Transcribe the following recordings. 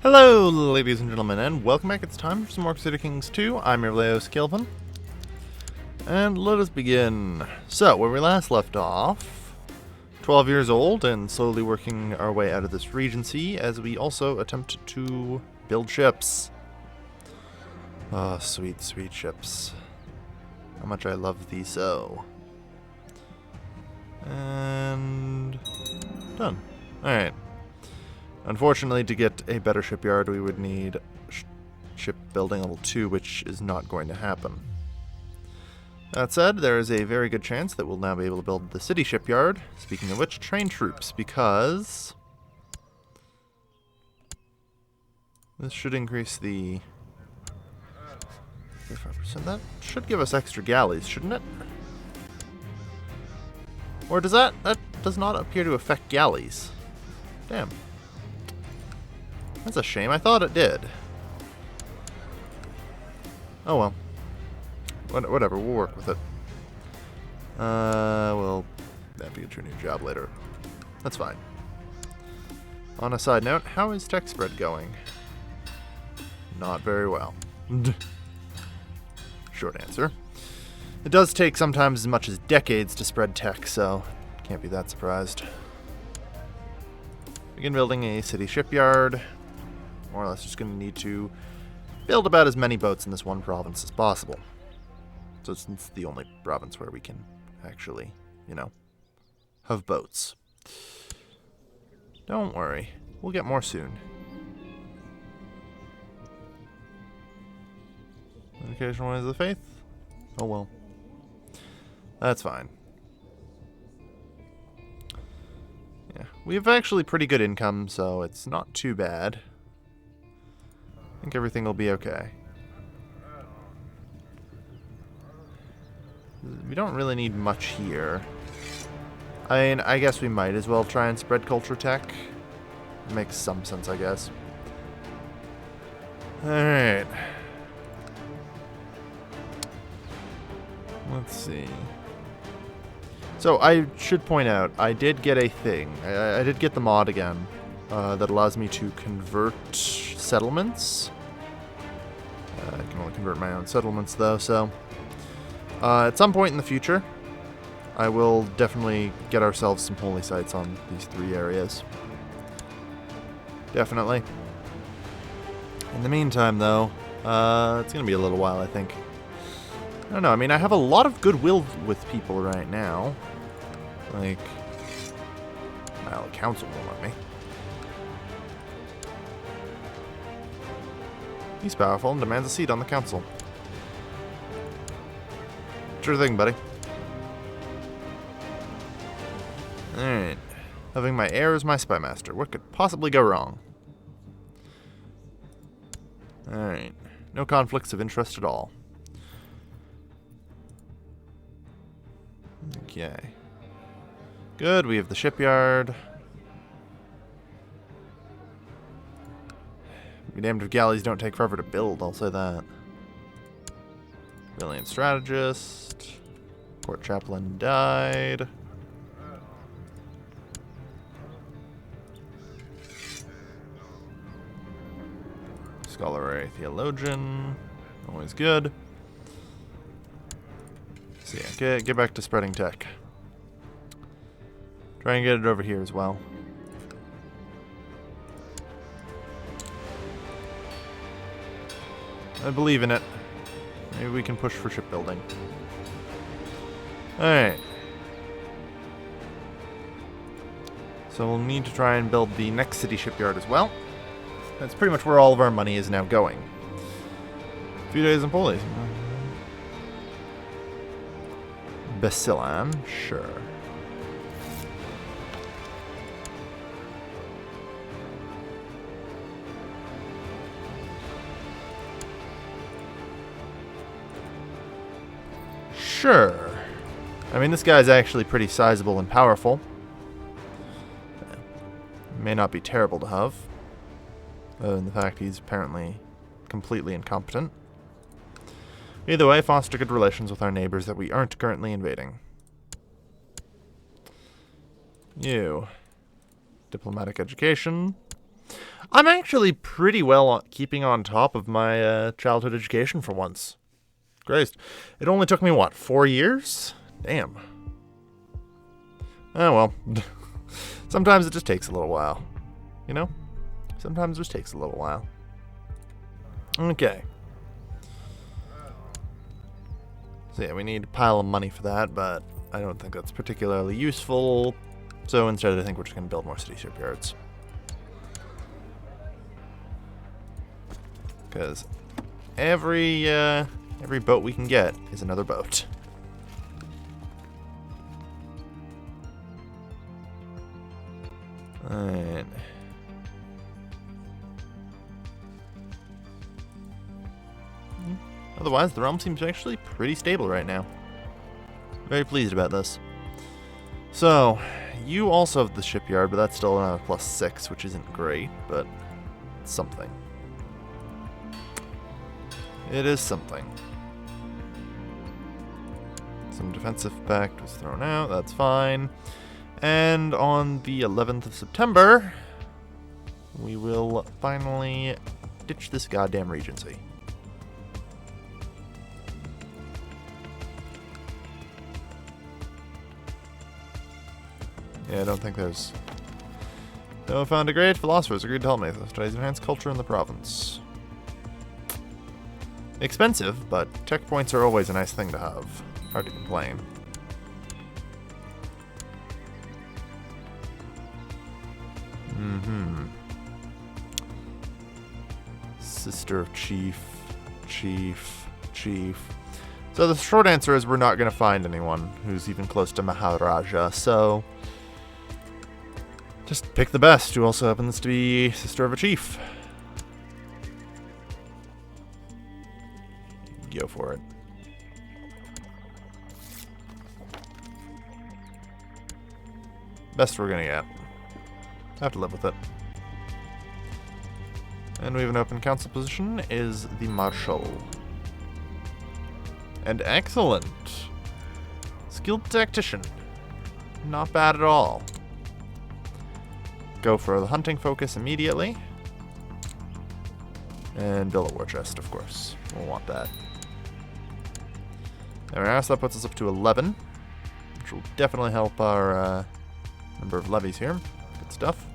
Hello, ladies and gentlemen, and welcome back. It's time for some more Crusader Kings 2. I'm your Leos Kelvin. And let us begin. So, where we last left off, 12 years old and slowly working our way out of this regency as we also attempt to build ships. Oh, sweet, sweet ships. How much I love thee so. And done. Alright. Unfortunately, to get a better shipyard, we would need shipbuilding level 2, which is not going to happen. That said, there is a very good chance that we'll now be able to build the city shipyard. Speaking of which, train troops, because this should increase the 35%. That should give us extra galleys, shouldn't it? Or does that does not appear to affect galleys. Damn. That's a shame. I thought it did. Oh well. Whatever. We'll work with it. We'll have to get you a new job later. That's fine. On a side note, how is tech spread going? Not very well. Short answer. It does take sometimes as much as decades to spread tech, so can't be that surprised. Begin building a city shipyard. More or less just going to need to build about as many boats in this one province as possible. So it's the only province where we can actually, have boats. Don't worry. We'll get more soon. Educational ways of the faith? Oh well. That's fine. Yeah, we have actually pretty good income, so it's not too bad. I think everything will be okay. We don't really need much here. I mean, I guess we might as well try and spread culture tech. It makes some sense, I guess. Alright. Let's see. So, I should point out, I did get a thing. I did get the mod again that allows me to convert settlements. I can only convert my own settlements, though, so at some point in the future, I will definitely get ourselves some holy sites on these 3 areas. Definitely. In the meantime, though, it's going to be a little while, I think. I don't know, I mean, I have a lot of goodwill with people right now. Like, well, the council won't let me. He's powerful and demands a seat on the council. Sure thing, buddy. Alright. Having my heir as my spy master. What could possibly go wrong? Alright. No conflicts of interest at all. Okay. Good, we have the shipyard. Be damned if galleys don't take forever to build, I'll say that. Brilliant strategist. Court chaplain died. Scholarly theologian. Always good. So yeah, get back to spreading tech. Try and get it over here as well. I believe in it. Maybe we can push for shipbuilding. Alright. So we'll need to try and build the next city shipyard as well. That's pretty much where all of our money is now going. A few days in Polish. Basilan, sure. Sure. I mean, this guy's actually pretty sizable and powerful. May not be terrible to have. Other than the fact he's apparently completely incompetent. Either way, foster good relations with our neighbors that we aren't currently invading. You. Diplomatic education. I'm actually pretty well keeping on top of my childhood education for once. Christ. It only took me, what, 4 years? Damn. Oh, well. Sometimes it just takes a little while. You know? Sometimes it just takes a little while. Okay. So yeah, we need a pile of money for that, but I don't think that's particularly useful. So instead I think we're just going to build more city shipyards. Because every boat we can get is another boat. Alright. Otherwise, the realm seems actually pretty stable right now. Very pleased about this. So, you also have the shipyard, but that's still another +6, which isn't great, but it's something. It is something. Some defensive pact was thrown out, that's fine. And on the 11th of September, we will finally ditch this goddamn regency. Yeah, I don't think there's... No, found a great philosophers agreed to help me. The studies enhance culture in the province. Expensive, but tech points are always a nice thing to have. Hard to complain. Sister of Chief. So the short answer is we're not going to find anyone who's even close to Maharaja, so... just pick the best, who also happens to be sister of a chief. Go for it. Best we're gonna get. Have to live with it. And we have an open council position, is the Marshal. And excellent! Skilled tactician. Not bad at all. Go for the hunting focus immediately. And build a war chest, of course. We'll want that. There, so that puts us up to 11. Which will definitely help our number of levies here. Good stuff.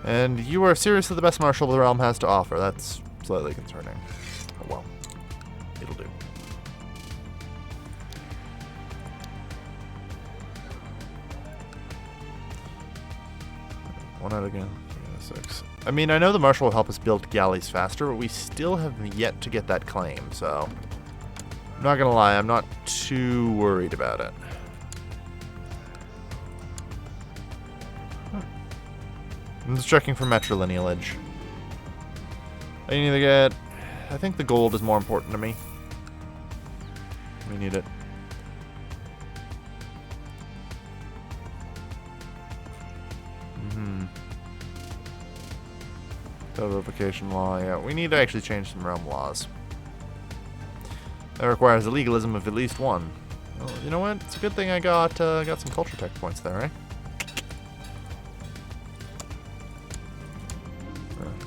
And you are seriously the best marshal the realm has to offer. That's slightly concerning. Oh well. It'll do. One out again. 6. I mean, I know the marshal will help us build galleys faster, but we still have yet to get that claim, so... I'm not gonna lie, I'm not too worried about it. I'm just checking for matrilineage. I need to get... I think the gold is more important to me. We need it. Revocation law, yeah. We need to actually change some realm laws. That requires a legalism of at least one. Well, you know what? It's a good thing I got some culture tech points there, right?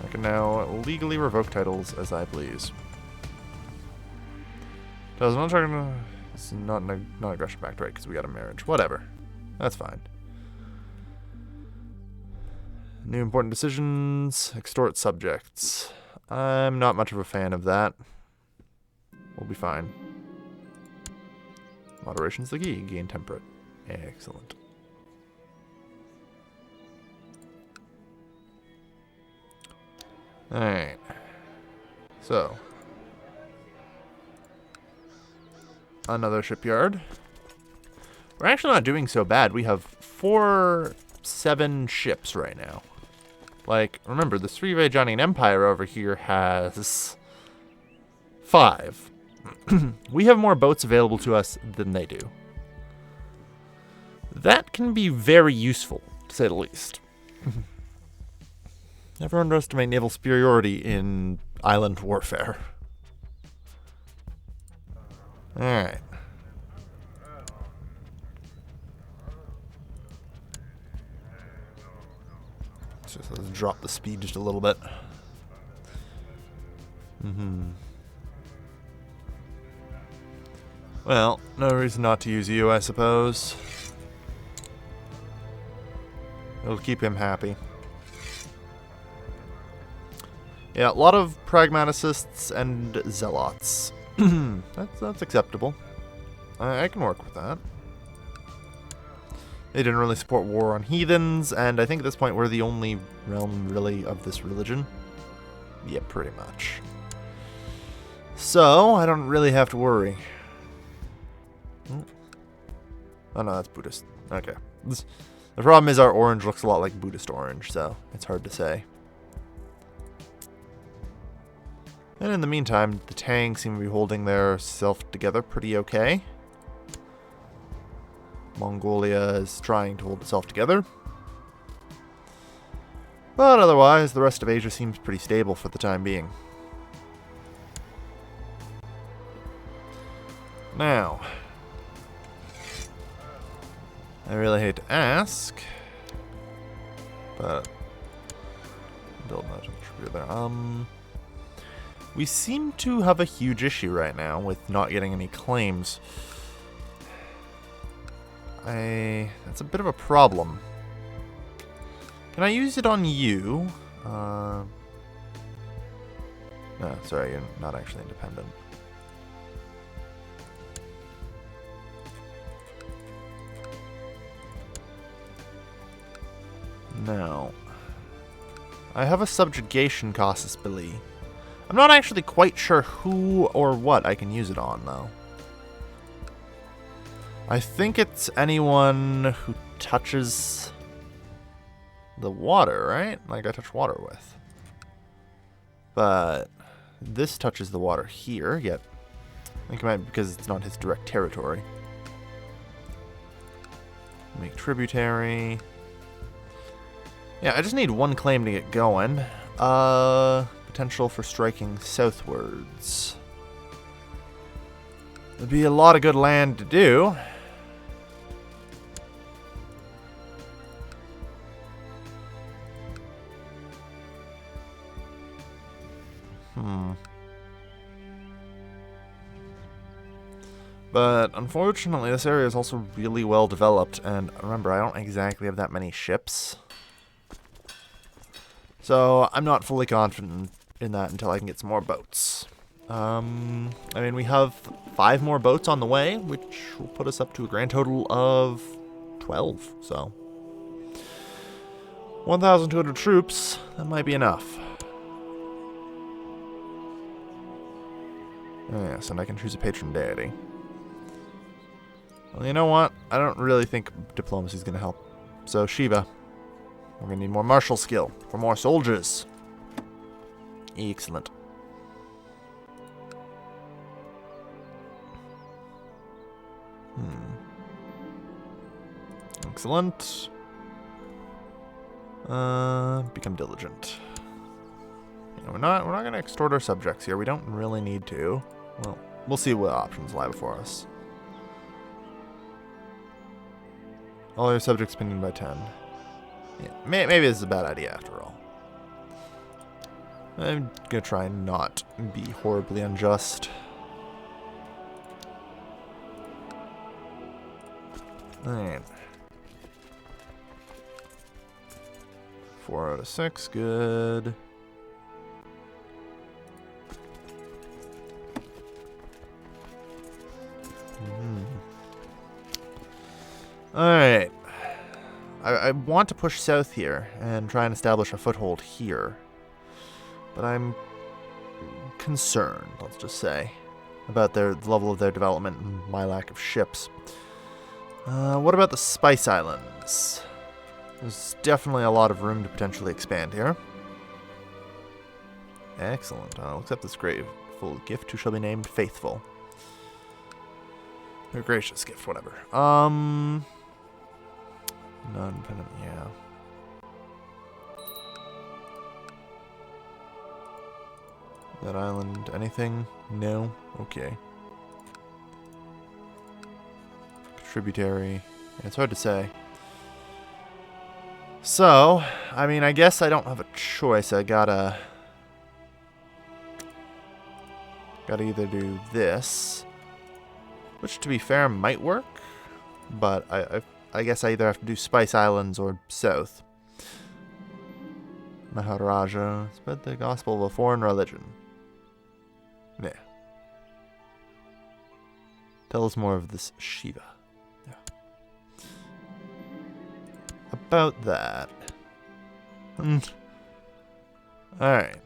I can now legally revoke titles as I please. Does not try to... It's not aggression backed, right? Because we got a marriage. Whatever. That's fine. New important decisions. Extort subjects. I'm not much of a fan of that. We'll be fine. Moderation's the key. Gain temperate. Excellent. Alright. So. Another shipyard. We're actually not doing so bad. We have 7 ships right now. Like, remember, the Srivajanian Empire over here has 5. We have more boats available to us than they do. That can be very useful, to say the least. Never underestimate naval superiority in island warfare. Alright. So let's drop the speed just a little bit. Well, no reason not to use you, I suppose. It'll keep him happy. Yeah, a lot of pragmaticists and zealots. that's acceptable. I can work with that. They didn't really support war on heathens, and I think at this point we're the only realm, really, of this religion. Yeah, pretty much. So, I don't really have to worry. Oh no, that's Buddhist. Okay. The problem is our orange looks a lot like Buddhist orange, so it's hard to say. And in the meantime, the Tang seem to be holding their self together pretty okay. Mongolia is trying to hold itself together. But otherwise, the rest of Asia seems pretty stable for the time being. Now, I really hate to ask, but build that contributor there. We seem to have a huge issue right now with not getting any claims. That's a bit of a problem. Can I use it on you? No, sorry, you're not actually independent. No. I have a subjugation casus belli. I'm not actually quite sure who or what I can use it on, though. I think it's anyone who touches the water, right? Like I touch water with. But this touches the water here, yet I think it might be because it's not his direct territory. Make tributary. Yeah, I just need one claim to get going. Potential for striking southwards. There'd be a lot of good land to do. But unfortunately, this area is also really well developed, and remember, I don't exactly have that many ships. So I'm not fully confident in that until I can get some more boats. I mean, we have 5 more boats on the way, which will put us up to a grand total of 12, so 1,200 troops, that might be enough. Yes, and I can choose a patron deity. Well, you know what? I don't really think diplomacy is going to help. So, Shiva, we're going to need more martial skill for more soldiers. Excellent. Excellent. Become diligent. You know, we're not going to extort our subjects here. We don't really need to. Well, we'll see what options lie before us. All your subjects opinion by 10. Yeah, maybe this is a bad idea after all. I'm gonna try and not be horribly unjust. Alright. 4 out of 6, good. Alright. I want to push south here and try and establish a foothold here. But I'm concerned, let's just say, about the level of their development and my lack of ships. What about the Spice Islands? There's definitely a lot of room to potentially expand here. Excellent. I'll accept this grateful gift, who shall be named Faithful. Or gracious gift, whatever. Non-dependent, yeah. That island, anything? No? Okay. Tributary. It's hard to say. So, I mean, I guess I don't have a choice. I gotta either do this, which to be fair might work, but I guess I either have to do Spice Islands or South. Maharaja, spread the gospel of a foreign religion. Yeah. Tell us more of this Shiva. Yeah. About that. Alright.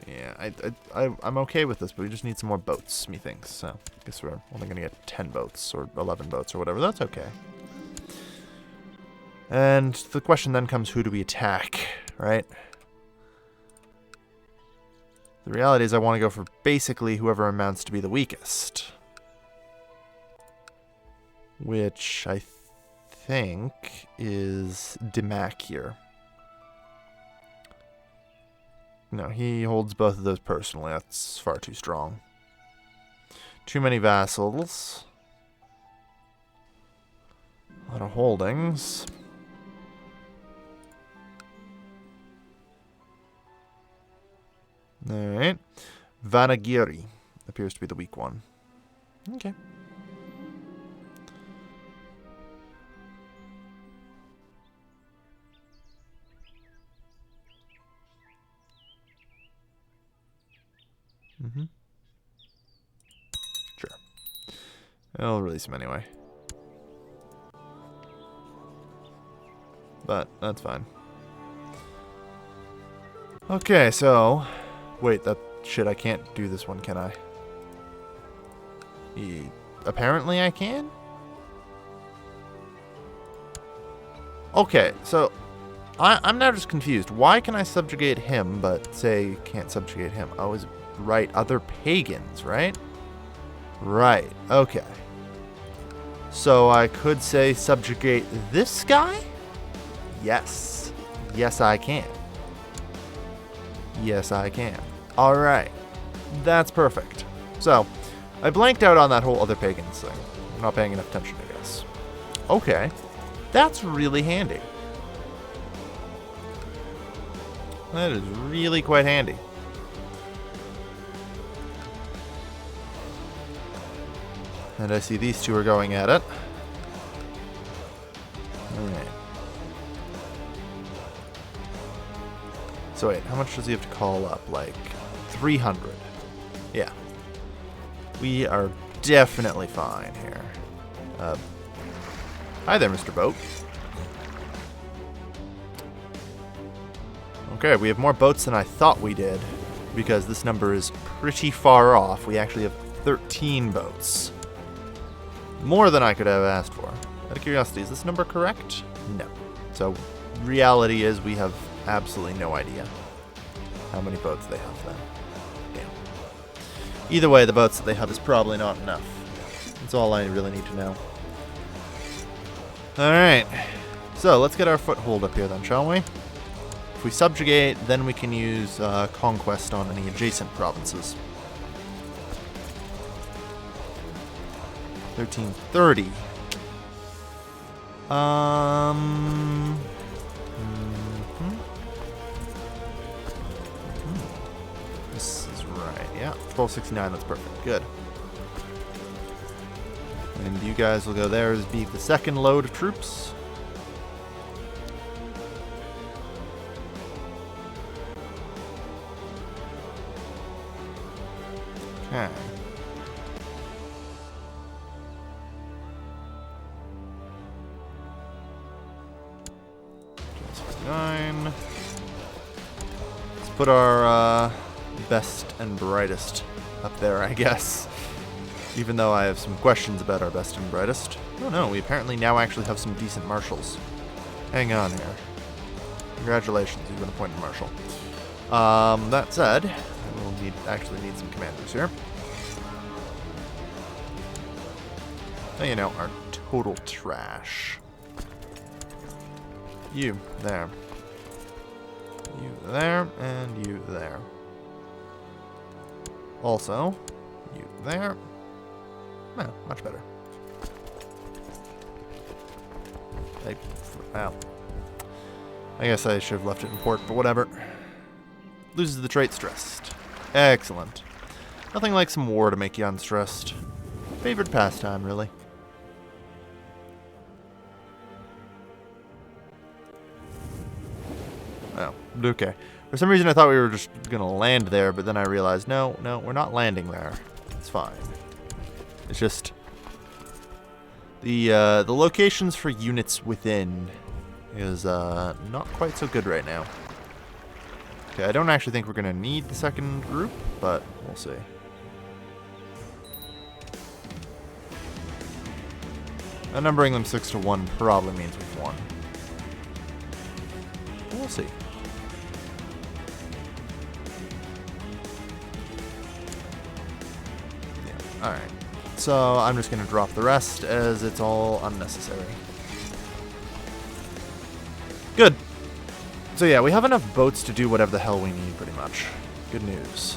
Yeah, I'm okay with this, but we just need some more boats, methinks. So, I guess we're only going to get 10 boats, or 11 boats, or whatever. That's okay. And the question then comes, who do we attack, right? The reality is I want to go for basically whoever amounts to be the weakest. Which I think is Dimac here. No, he holds both of those personally. That's far too strong. Too many vassals. A lot of holdings. Alright. Vanagiri appears to be the weak one. Okay. Sure. I'll release him anyway. But that's fine. Okay, so... Wait, that shit, I can't do this one, can I? Apparently I can? Okay, so... I'm now just confused. Why can I subjugate him, but say can't subjugate him? Oh, is right, other pagans, right? Right, okay. So I could say subjugate this guy? Yes. Yes, I can. Yes, I can. Alright. That's perfect. So, I blanked out on that whole other pagans thing. I'm not paying enough attention, I guess. Okay. That's really handy. That is really quite handy. And I see these two are going at it. Alright. So wait, how much does he have to call up? Like 300. Yeah. We are definitely fine here. Hi there, Mr. Boat. Okay, we have more boats than I thought we did, because this number is pretty far off. We actually have 13 boats. More than I could have asked for. Out of curiosity, is this number correct? No. So, reality is we have absolutely no idea how many boats they have then. Damn. Either way, the boats that they have is probably not enough. That's all I really need to know. Alright. So, let's get our foothold up here then, shall we? If we subjugate, then we can use conquest on any adjacent provinces. 1330. This is right. Yeah, 1269. That's perfect. Good. And you guys will go there as be the second load of troops. Okay. Let's put our best and brightest up there, I guess. Even though I have some questions about our best and brightest. Oh no, we apparently now actually have some decent marshals. Hang on here. Congratulations, you've been appointed marshal. That said, I will actually need some commanders here. So, you know, our total trash. You there. You there, and you there. Also, you there. Oh, much better. Well, I guess I should have left it in port, but whatever. Loses the trait stressed. Excellent. Nothing like some war to make you unstressed. Favorite pastime, really. Oh, okay. For some reason I thought we were just going to land there, but then I realized, no, we're not landing there. It's fine. It's just the locations for units within is not quite so good right now. Okay, I don't actually think we're going to need the second group, but we'll see. Numbering them 6-1 probably means we've won. We'll see. Yeah, alright. So I'm just going to drop the rest as it's all unnecessary. Good. So yeah, we have enough boats to do whatever the hell we need, pretty much. Good news.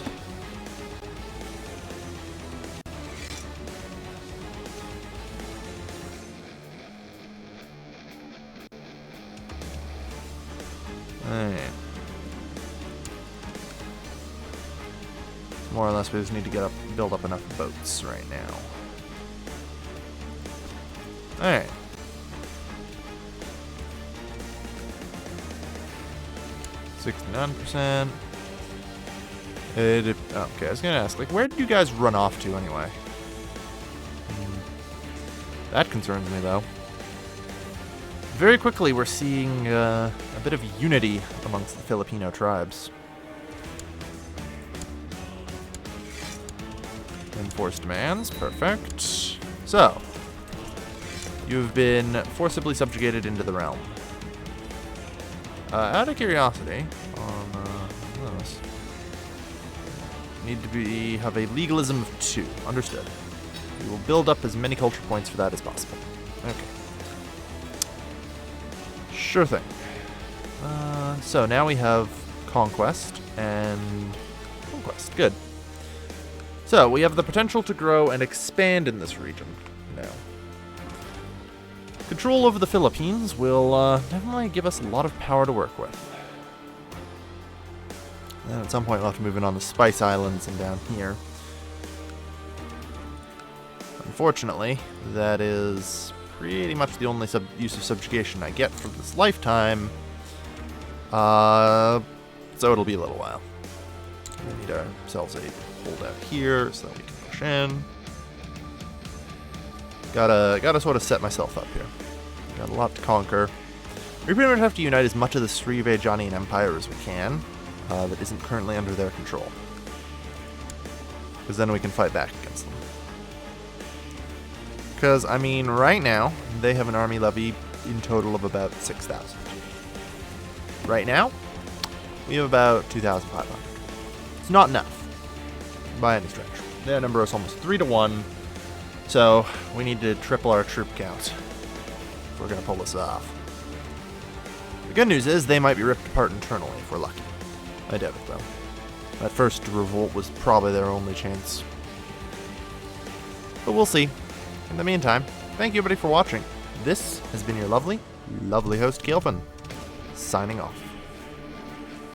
Alright. More or less, we just need to build up enough boats right now. Alright. $69%. Okay, I was gonna ask, like, where did you guys run off to anyway? That concerns me, though. Very quickly, we're seeing a bit of unity amongst the Filipino tribes. Enforced demands, perfect. So, you've been forcibly subjugated into the realm. Out of curiosity, on this, need to have a legalism of 2. Understood. We will build up as many culture points for that as possible. Okay. Sure thing. So now we have conquest and conquest. Good. So we have the potential to grow and expand in this region now. Control over the Philippines will definitely give us a lot of power to work with. And at some point we'll have to move in on the Spice Islands and down here. Unfortunately, that is pretty much the only use of subjugation I get for this lifetime. So it'll be a little while. We need ourselves a holdout here so that we can push in. Gotta sort of set myself up here. Got a lot to conquer. We pretty much have to unite as much of the Srivijanian Empire as we can that isn't currently under their control. Because then we can fight back against them. Because, I mean, right now, they have an army levy in total of about 6,000. Right now, we have about 2,500. It's not enough, by any stretch. Their number is almost 3-1, so we need to triple our troop count if we're going to pull this off. The good news is they might be ripped apart internally if we're lucky. I doubt it, though. That first revolt was probably their only chance. But we'll see. In the meantime, thank you everybody for watching. This has been your lovely, lovely host, Keelpin, signing off.